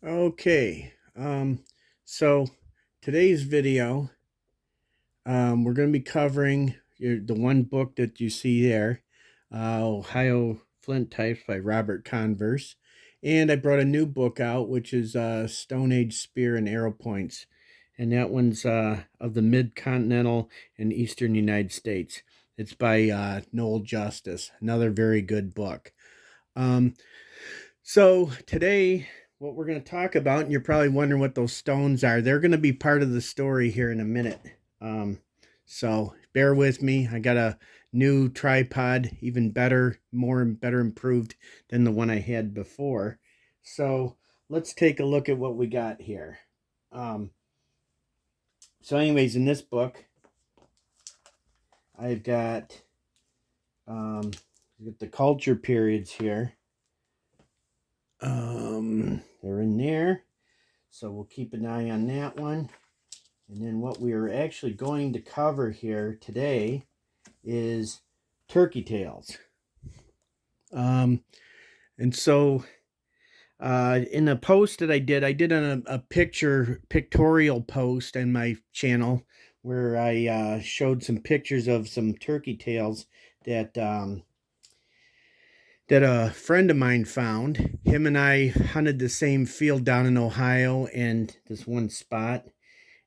Okay, so today's video, we're going to be covering the one book that you see there, Ohio Flint Types by Robert Converse. And I brought a new book out, which is Stone Age Spear and Arrow Points. And that one's of the mid-continental and eastern United States. It's by Noel Justice, another very good book. Um, so today, what we're going to talk about, and you're probably wondering what those stones are, they're going to be part of the story here in a minute. So bear with me. I got a new tripod, even better, better improved than the one I had before. So let's take a look at what we got here. So anyways, in this book, I've got the culture periods here. They're in there. So we'll keep an eye on that one. And then what we are actually going to cover here today is turkey tails. And so in a post that I did a pictorial post on my channel where I showed some pictures of some turkey tails that that a friend of mine found. Him and I hunted the same field down in Ohio and this one spot.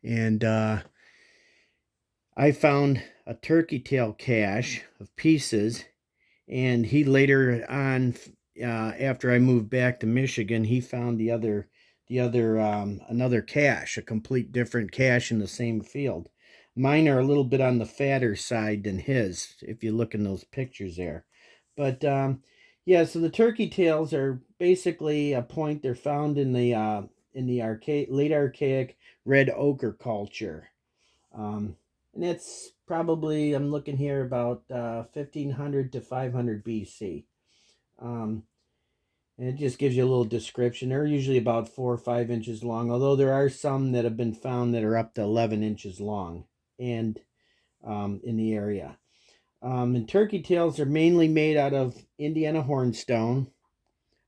And I found a turkey tail cache of pieces. And he later on, after I moved back to Michigan, he found another cache, a complete different cache in the same field. Mine are a little bit on the fatter side than his, if you look in those pictures there. But yeah, so the turkey tails are basically a point. They're found in the late archaic red ochre culture. And it's probably, I'm looking here, about 1500 to 500 BC. And it just gives you a little description. They're usually about 4 or 5 inches long, although there are some that have been found that are up to 11 inches long and in the area. And turkey tails are mainly made out of Indiana hornstone.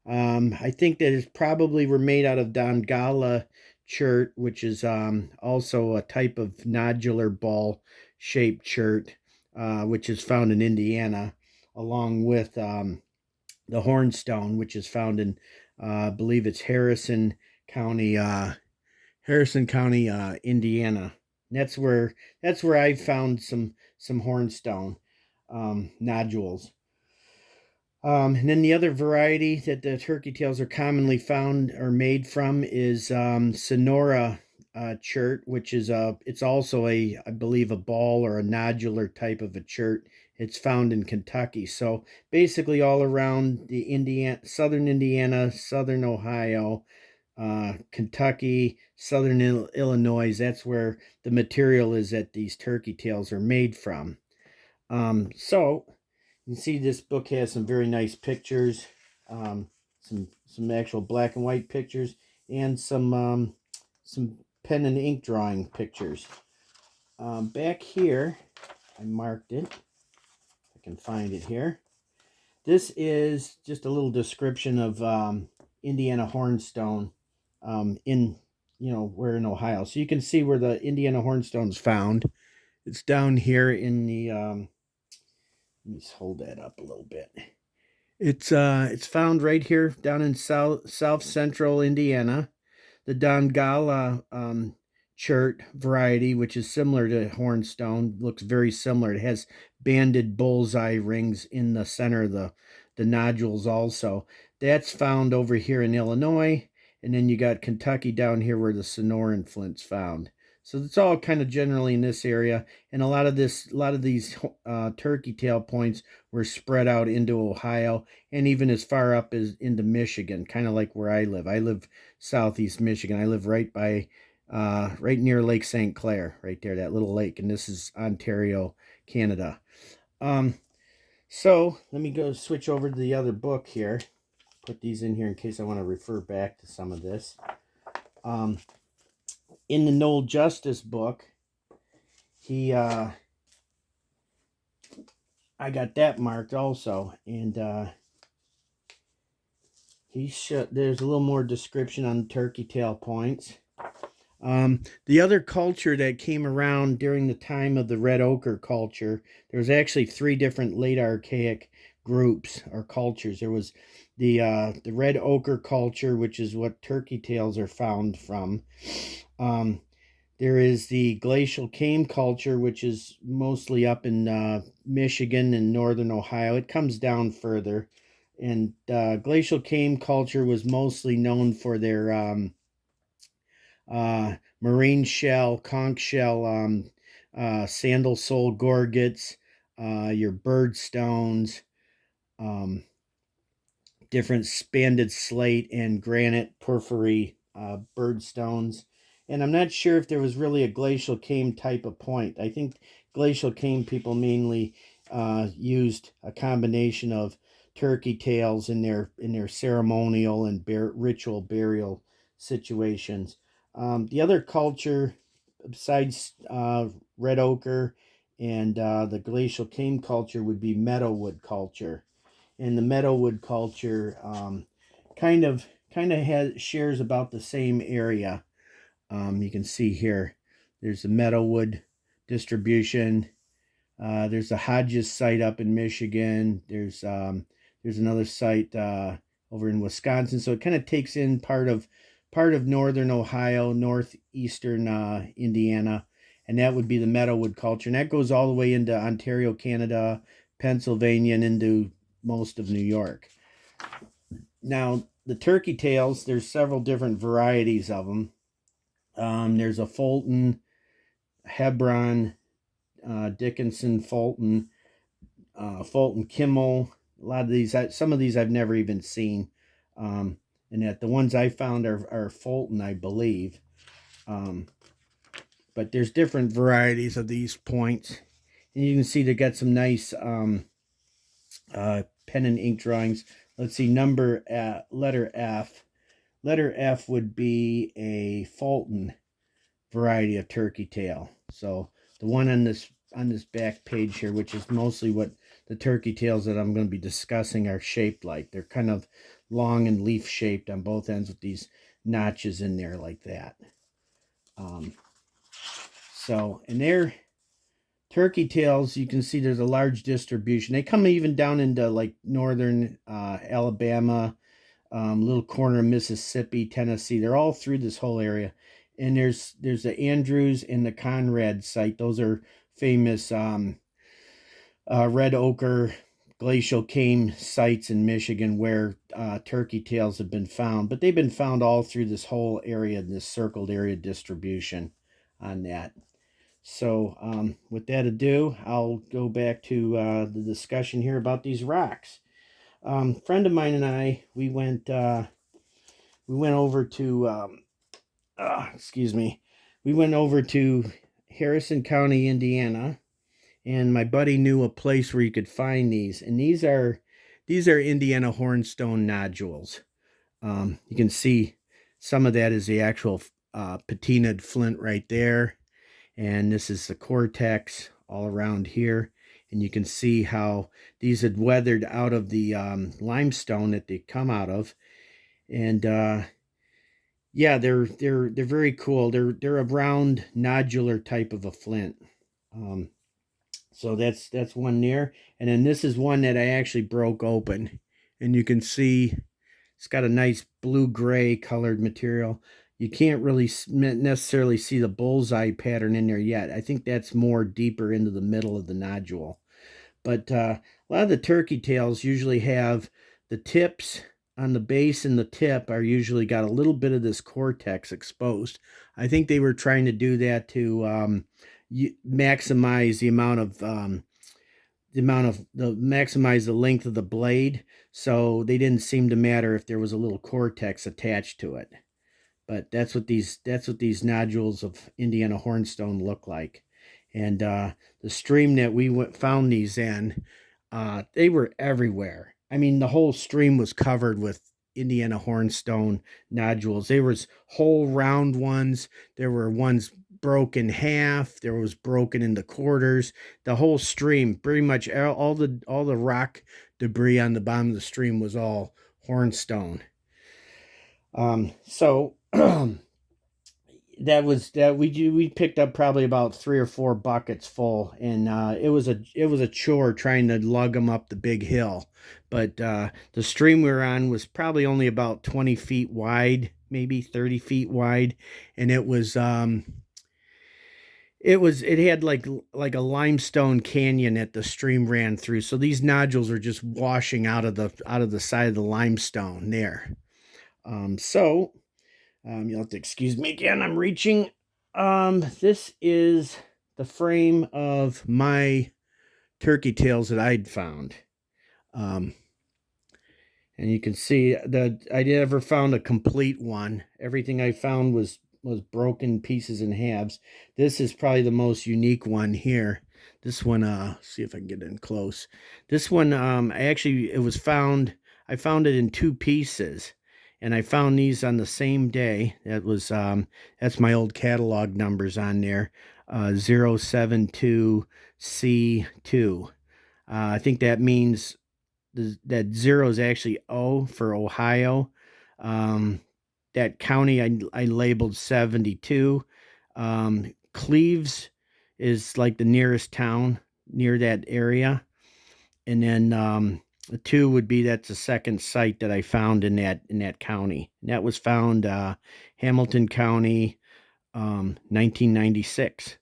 I think that it probably were made out of Dongala chert, which is also a type of nodular ball shaped chert, which is found in Indiana, along with the hornstone, which is found in, I believe it's Harrison County, Indiana. And that's where I found some hornstone nodules. And then the other variety that the turkey tails are commonly found or made from is Sonora chert, which is it's also I believe, a ball or a nodular type of a chert. It's found in Kentucky. So basically all around the southern Indiana, southern Ohio, Kentucky, southern Illinois, that's where the material is that these turkey tails are made from. So you can see this book has some very nice pictures, some actual black and white pictures, and some pen and ink drawing pictures. Back here, I marked it. I can find it here. This is just a little description of Indiana hornstone we're in Ohio. So you can see where the Indiana hornstone's found. It's down here in the let me just hold that up a little bit. It's found right here down in south central Indiana. The Dongala chert variety, which is similar to hornstone, looks very similar. It has banded bullseye rings in the center of the nodules also. That's found over here in Illinois, and then you got Kentucky down here where the Sonoran flint's found. So it's all kind of generally in this area, and a lot of these turkey tail points were spread out into Ohio and even as far up as into Michigan, kind of like where I live. I live southeast Michigan. I live right near Lake St. Clair, right there, that little lake, and this is Ontario, Canada. So let me go switch over to the other book here. Put these in here in case I want to refer back to some of this. In the Noel Justice book, I got that marked also, and There's a little more description on Turkeytail points. The other culture that came around during the time of the red ochre culture, there was actually three different late archaic groups or cultures. There was the red ochre culture, which is what turkey tails are found from. Um, there is the glacial cane culture, which is mostly up in Michigan and northern Ohio. It comes down further. And glacial cane culture was mostly known for their marine shell, conch shell, sandal sole gorgets, your bird stones, um, different spanded slate and granite porphyry bird stones. And I'm not sure if there was really a glacial cane type of point. I think glacial cane people mainly used a combination of turkey tails in their ceremonial and ritual burial situations. The other culture besides red ochre and the glacial cane culture would be meadowwood culture, and the meadowwood culture kind of has shares about the same area. You can see here, there's the meadowwood distribution. There's a Hodges site up in Michigan. There's another site over in Wisconsin. So it kind of takes in part of northern Ohio, northeastern Indiana, and that would be the meadowwood culture. And that goes all the way into Ontario, Canada, Pennsylvania, and into most of New York. Now, the turkey tails, there's several different varieties of them. There's a Fulton, Hebron, Dickinson, Fulton, Fulton Kimmel. A lot of these, some of these I've never even seen. And that the ones I found are Fulton, I believe. But there's different varieties of these points. And you can see they got some nice pen and ink drawings. Let's see, letter F. Letter F would be a Fulton variety of turkey tail. So the one on this back page here, which is mostly what the turkey tails that I'm going to be discussing are shaped like. They're kind of long and leaf shaped on both ends with these notches in there like that. So in their turkey tails, you can see there's a large distribution. They come even down into like northern Alabama, little corner of Mississippi, Tennessee. They're all through this whole area. And there's the Andrews and the Conrad site. Those are famous red ochre glacial cane sites in Michigan where turkey tails have been found. But they've been found all through this whole area, this circled area distribution on that. So with that ado, I'll go back to the discussion here about these rocks. Friend of mine and I, we went over to we went over to Harrison County, Indiana, and my buddy knew a place where you could find these, and these are Indiana hornstone nodules. You can see some of that is the actual patinaed flint right there, and this is the cortex all around here. And you can see how these had weathered out of the limestone that they come out of, and yeah, they're very cool. They're a round nodular type of a flint. So that's one there, and then this is one that I actually broke open, and you can see it's got a nice blue-gray colored material. You can't really necessarily see the bullseye pattern in there yet. I think that's more deeper into the middle of the nodule. But a lot of the turkey tails usually have the tips on the base, and the tip are usually got a little bit of this cortex exposed. I think they were trying to do that to maximize maximize the length of the blade, so they didn't seem to matter if there was a little cortex attached to it. But that's what these nodules of Indiana hornstone look like. And the stream that we found these in, they were everywhere. I mean, the whole stream was covered with Indiana hornstone nodules. There was whole round ones. There were ones broke in half. There was broken into quarters. The whole stream, pretty much all the rock debris on the bottom of the stream was all hornstone. So we picked up probably about 3 or 4 buckets full, and it was a chore trying to lug them up the big hill. But the stream we were on was probably only about 20 feet wide, maybe 30 feet wide, and it had like a limestone canyon that the stream ran through. So these nodules are just washing out of the side of the limestone there. So you'll have to excuse me again. I'm reaching. This is the frame of my turkey tails that I'd found. Um, and you can see that I never found a complete one. Everything I found was broken pieces in halves. This is probably the most unique one here. This one, see if I can get in close. This one, I found it in 2 pieces, and I found these on the same day. That's my old catalog numbers on there, 072C2. I think that means that zero is actually O for Ohio. Um, that county I labeled 72. Cleves is like the nearest town near that area. And then the 2 would be that's the second site that I found in that county. And that was found Hamilton County, 1996.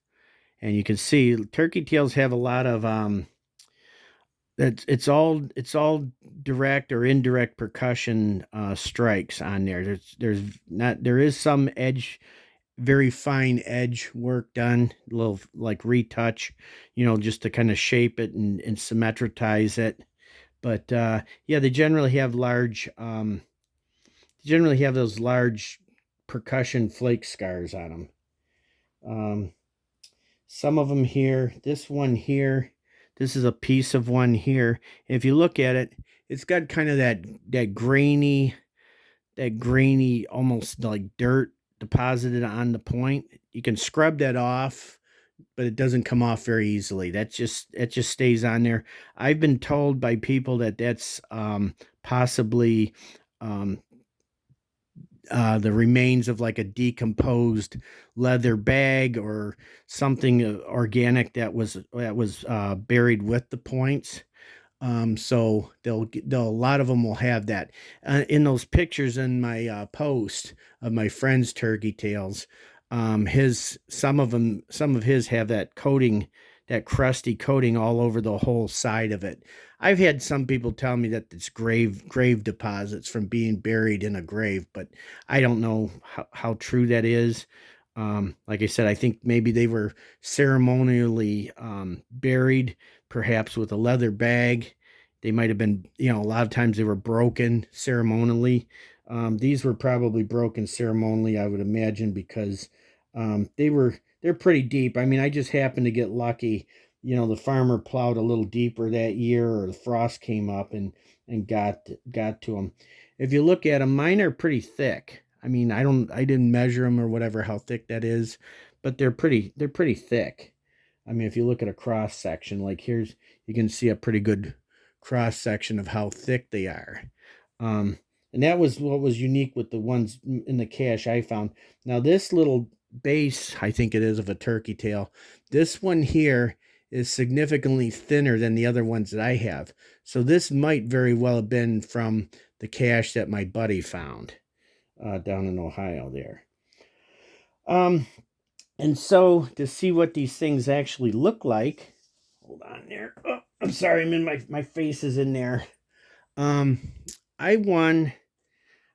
And you can see turkey tails have a lot of it's all direct or indirect percussion strikes on there. There is some edge, very fine edge work done, a little like retouch, just to kind of shape it and symmetritize it. But yeah, they generally have those large percussion flake scars on them. Some of them here, this one here, this is a piece of one here. If you look at it, it's got kind of that grainy, almost like dirt deposited on the point. You can scrub that off, but it doesn't come off very easily. It just stays on there. I've been told by people that that's possibly um, the remains of like a decomposed leather bag or something organic that was buried with the points. So a lot of them will have that in those pictures in my post of my friend's turkey tails. Some of his have that coating, that crusty coating all over the whole side of it. I've had some people tell me that it's grave deposits from being buried in a grave, but I don't know how true that is. Like I said, I think maybe they were ceremonially buried, perhaps with a leather bag. They might have been, a lot of times they were broken ceremonially. These were probably broken ceremonially, I would imagine, because they're pretty deep. I mean, I just happened to get lucky. The farmer plowed a little deeper that year, or the frost came up and got to them. If you look at them, mine are pretty thick. I mean, I didn't measure them or whatever, how thick that is, but they're pretty thick. I mean, if you look at a cross section, like here's, you can see a pretty good cross section of how thick they are. Um, and that was what was unique with the ones in the cache I found. Now, this little base, I think it is, of a turkey tail, this one here is significantly thinner than the other ones that I have. So this might very well have been from the cache that my buddy found down in Ohio there. And so to see what these things actually look like, hold on there. Oh, I'm sorry, I'm in my face is in there. Um, I won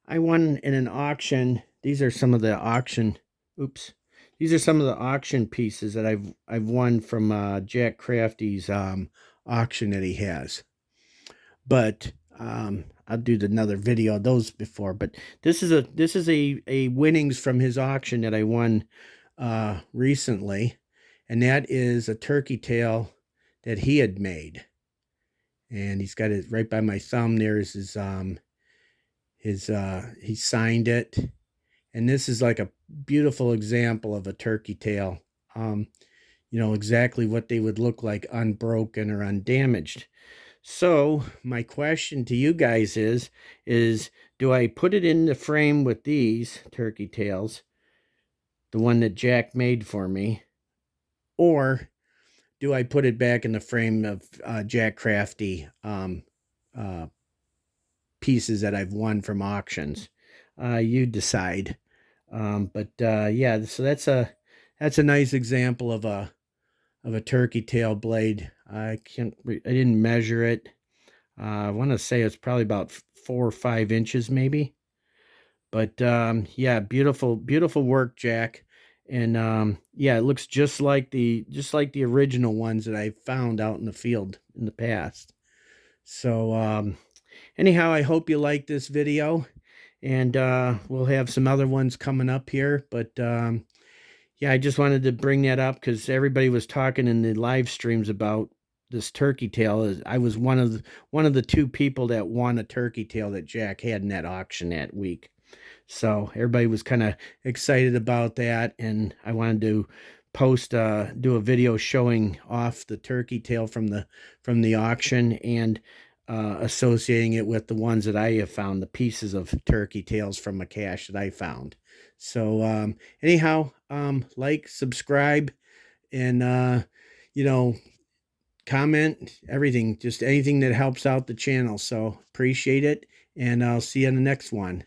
in an auction. These are some of the auction. Oops. These are some of the auction pieces that I've won from Jack Crafty's auction that he has. But I'll do another video of those before. But this is a winnings from his auction that I won recently, and that is a turkey tail that he had made. And he's got it right by my thumb. There's he signed it, and this is like a beautiful example of a turkey tail. Exactly what they would look like unbroken or undamaged. So my question to you guys is do I put it in the frame with these turkey tails, the one that Jack made for me, or do I put it back in the frame of Jack Crafty uh, pieces that I've won from auctions? You decide. Yeah, so that's a nice example of a turkey tail blade. I didn't measure it. I want to say it's probably about 4 or 5 inches, maybe. But yeah, beautiful work, Jack. And yeah, it looks just like the original ones that I found out in the field in the past. So anyhow, I hope you like this video, and we'll have some other ones coming up here. But yeah, I just wanted to bring that up because everybody was talking in the live streams about this turkey tail. I was one of the two people that won a turkey tail that Jack had in that auction that week. So everybody was kind of excited about that, and I wanted to do a video showing off the turkey tail from the auction, and associating it with the ones that I have found, the pieces of turkey tails from a cache that I found. So anyhow, like, subscribe, and you know, comment, everything, just anything that helps out the channel. So appreciate it, and I'll see you on the next one.